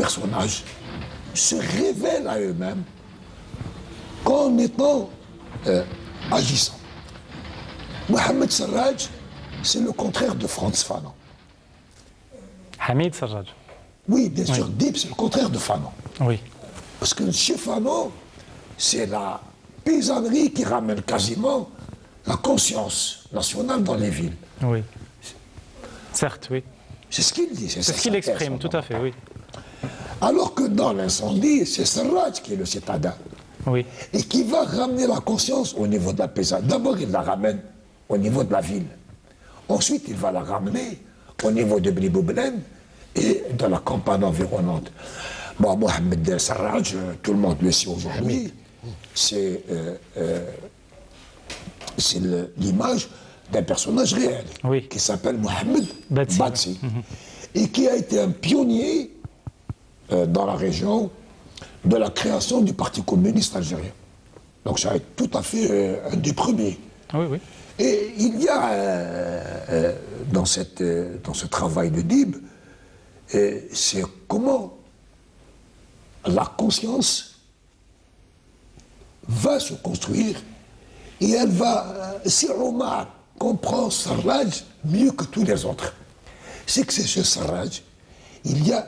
personnages se révèlent à eux-mêmes qu'en étant agissants. Mohamed Serraj, c'est le contraire de Frantz Fanon. Hamid Serraj. Oui, bien sûr, Dib, c'est le contraire de Fanon. Oui. Parce que chez Fanon, c'est la paysannerie qui ramène quasiment la conscience nationale dans les villes. Oui. Certes, oui. C'est ce qu'il dit. C'est ce qu'il exprime, tout à fait, oui. Alors que dans l'incendie, c'est Serraj qui est le citadin. Oui. Et qui va ramener la conscience au niveau de la paysannerie. D'abord, il la ramène au niveau de la ville. Ensuite, il va la ramener au niveau de Bliboublen et de la campagne environnante. Bon, Mohamed Serraj, tout le monde le sait aujourd'hui, c'est l'image d'un personnage réel qui s'appelle Mohamed Badzi et qui a été un pionnier dans la région de la création du Parti communiste algérien. Donc ça a été tout à fait un des premiers. Oui, oui. Et il y a dans ce travail de Dib, c'est comment la conscience va se construire et elle va, si Omar comprend Serraj mieux que tous les autres, c'est que chez Serraj, il y a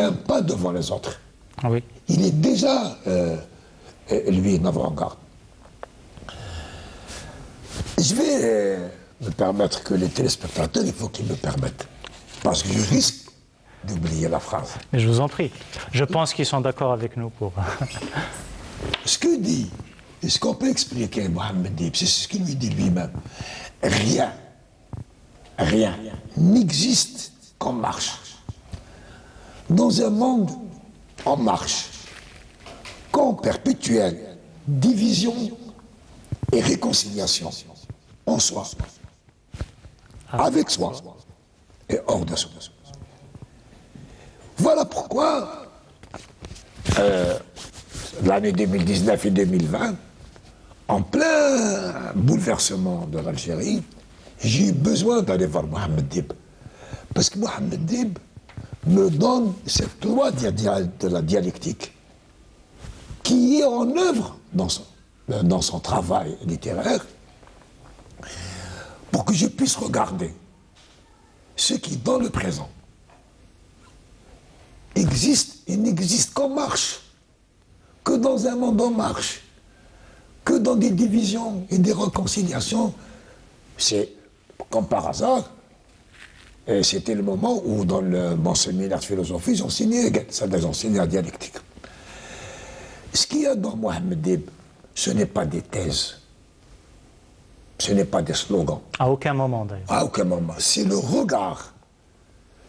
un pas devant les autres. Oui. Il est déjà, lui, en avant-garde. Je vais me permettre que les téléspectateurs, il faut qu'ils me permettent. Parce que je risque d'oublier la phrase. Mais je vous en prie. Je pense qu'ils sont d'accord avec nous pour... Ce que dit, et ce qu'on peut expliquer Mohamed Dib, c'est ce qu'il lui dit lui-même. Rien n'existe qu'en marche. Dans un monde en marche, qu'en perpétuelle division et réconciliation en soi, avec soi et hors de soi. Voilà pourquoi l'année 2019 et 2020, en plein bouleversement de l'Algérie, j'ai eu besoin d'aller voir Mohamed Dib. Parce que Mohamed Dib me donne cette loi de la dialectique qui est en œuvre dans son travail littéraire pour que je puisse regarder ce qui, dans le présent, existe et n'existe qu'en marche, que dans un monde en marche, que dans des divisions et des réconciliations. C'est comme par hasard, et c'était le moment où, dans mon séminaire de philosophie, j'enseignais la dialectique. Ce qu'il y a dans Mohamed Dib, ce n'est pas des thèses, ce n'est pas des slogans. À aucun moment, d'ailleurs. À aucun moment. C'est le regard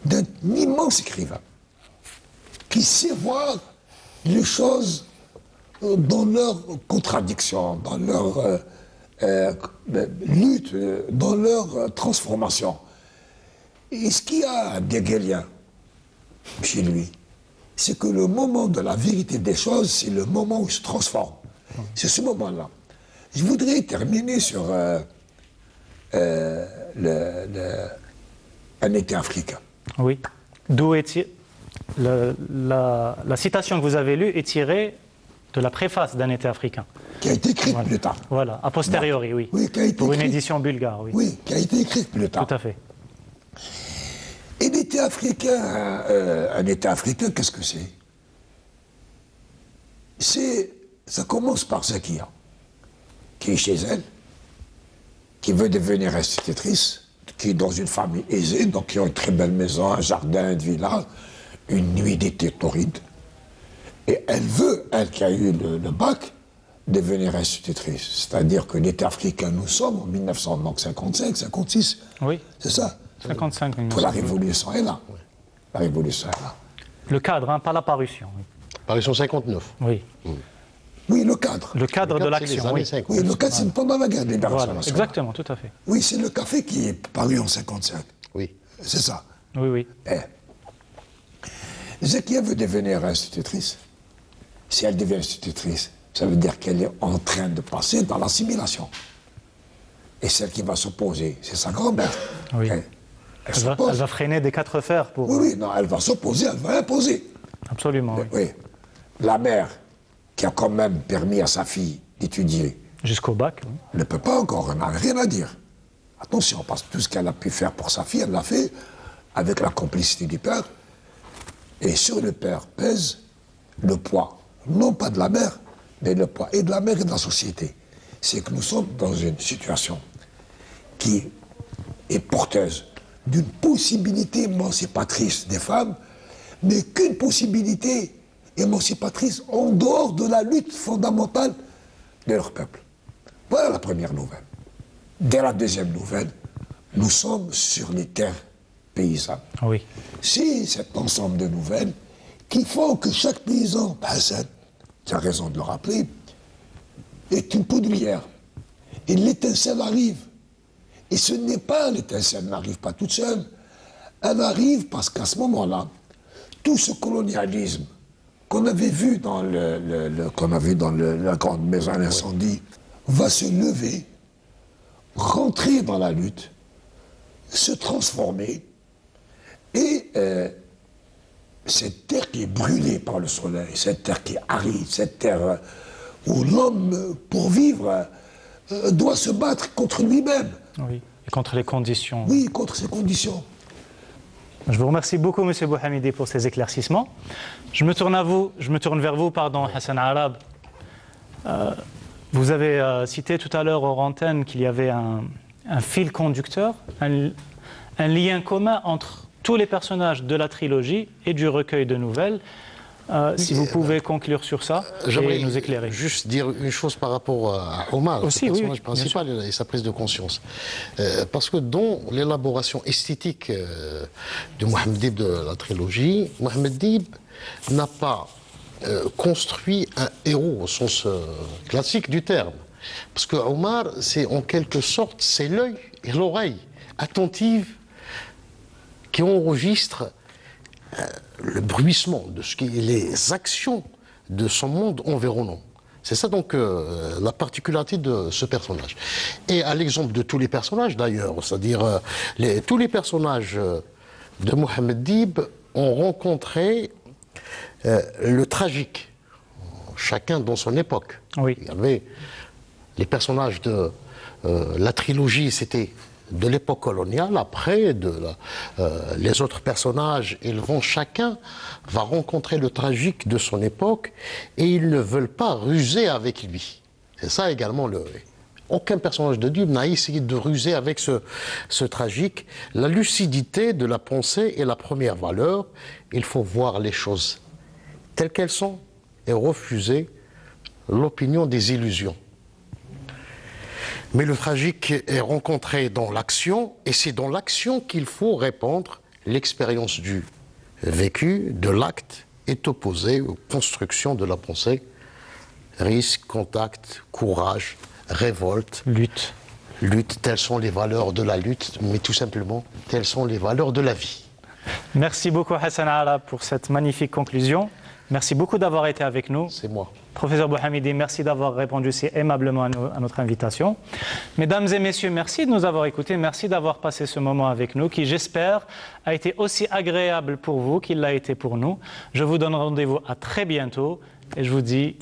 d'un immense écrivain qui sait voir les choses dans leur contradiction, dans leur lutte, dans leur transformation. Et ce qu'il y a d'hegelien chez lui, c'est que le moment de la vérité des choses, c'est le moment où il se transforme. C'est ce moment-là. Je voudrais terminer sur un été africain. Oui. D'où est la citation que vous avez lue est tirée de la préface d'un été africain. Qui a été écrite plus tard. Voilà, a posteriori, oui. Oui, qui a été pour une écrite, édition bulgare, oui. Oui, qui a été écrite plus tard. Tout à fait. Et l'été africain, un été africain, qu'est-ce que c'est? Ça commence par Zakia, qui est chez elle, qui veut devenir institutrice, qui est dans une famille aisée, donc qui a une très belle maison, un jardin, une villa, une nuit d'été torride. Et elle veut, elle qui a eu le bac, devenir institutrice. C'est-à-dire que l'été africain, nous sommes en 1955, 56. Oui. C'est ça. 55. Pour la révolution est là. La révolution est là. Le cadre, hein, pas la parution. Oui. Parution 59. Oui. Oui, le cadre. Le cadre de l'action, oui. Oui, le cadre, c'est pendant la guerre de libération Voilà, nationale. exactement, tout à fait. Oui, c'est le café qui est paru en 55. Oui. C'est ça. Oui, oui. Zakia veut devenir institutrice. Si elle devient institutrice, ça veut dire qu'elle est en train de passer dans l'assimilation. Et celle qui va s'opposer, c'est sa grand-mère. Oui. Elle va freiner des quatre fers pour... Oui, oui, non, elle va s'opposer, elle va imposer. Absolument, oui. Oui. La mère, qui a quand même permis à sa fille d'étudier, Jusqu'au bac, oui. ne peut pas encore, elle n'a rien à dire. Attention, parce que tout ce qu'elle a pu faire pour sa fille, elle l'a fait avec la complicité du père. Et sur le père pèse le poids, non pas de la mère, mais le poids et de la mère et de la société. C'est que nous sommes dans une situation qui est porteuse d'une possibilité émancipatrice des femmes, mais qu'une possibilité émancipatrice en dehors de la lutte fondamentale de leur peuple. Voilà la première nouvelle. Dès la deuxième nouvelle, nous sommes sur les terres paysannes. Oui. C'est cet ensemble de nouvelles qui font que chaque paysan, Hassan, tu as raison de le rappeler, est une poudrière. Et l'étincelle arrive. Et ce n'est pas, l'étincelle n'arrive pas toute seule. Elle arrive parce qu'à ce moment-là, tout ce colonialisme qu'on avait vu dans la grande maison à l'incendie va se lever, rentrer dans la lutte, se transformer. Et cette terre qui est brûlée par le soleil, cette terre qui est aride, cette terre où l'homme, pour vivre, doit se battre contre lui-même. Oui, et contre les conditions. Oui, contre ces conditions. Je vous remercie beaucoup, M. Bouhamidi, pour ces éclaircissements. Je me tourne vers vous, Hassan Arab. Vous avez cité tout à l'heure hors antenne qu'il y avait un fil conducteur, un lien commun entre tous les personnages de la trilogie et du recueil de nouvelles. Si vous pouvez conclure sur ça et nous éclairer. Juste dire une chose par rapport à Omar, aussi, le personnage oui, principal et sa prise de conscience. Parce que dans l'élaboration esthétique de Mohammed Dib de la trilogie, Mohammed Dib n'a pas construit un héros au sens classique du terme. Parce que Omar, c'est en quelque sorte, c'est l'œil et l'oreille attentive qui enregistrent le bruissement de ce qui est les actions de son monde environnant. C'est ça donc la particularité de ce personnage. Et à l'exemple de tous les personnages d'ailleurs, c'est-à-dire tous les personnages de Mohammed Dib ont rencontré le tragique, chacun dans son époque. Oui. Il y avait les personnages de la trilogie, c'était de l'époque coloniale. Après, les autres personnages, chacun va rencontrer le tragique de son époque et ils ne veulent pas ruser avec lui. C'est ça également aucun personnage de Dib n'a essayé de ruser avec ce tragique. La lucidité de la pensée est la première valeur. Il faut voir les choses telles qu'elles sont et refuser l'opinion des illusions. Mais le tragique est rencontré dans l'action, et c'est dans l'action qu'il faut répandre. L'expérience du vécu, de l'acte, est opposée aux constructions de la pensée. Risque, contact, courage, révolte. Lutte. Lutte, telles sont les valeurs de la lutte, mais tout simplement, telles sont les valeurs de la vie. Merci beaucoup Hassan Arab pour cette magnifique conclusion. Merci beaucoup d'avoir été avec nous. C'est moi. Professeur Bouhamidi, merci d'avoir répondu si aimablement à notre invitation. Mesdames et messieurs, merci de nous avoir écoutés. Merci d'avoir passé ce moment avec nous qui, j'espère, a été aussi agréable pour vous qu'il l'a été pour nous. Je vous donne rendez-vous à très bientôt et je vous dis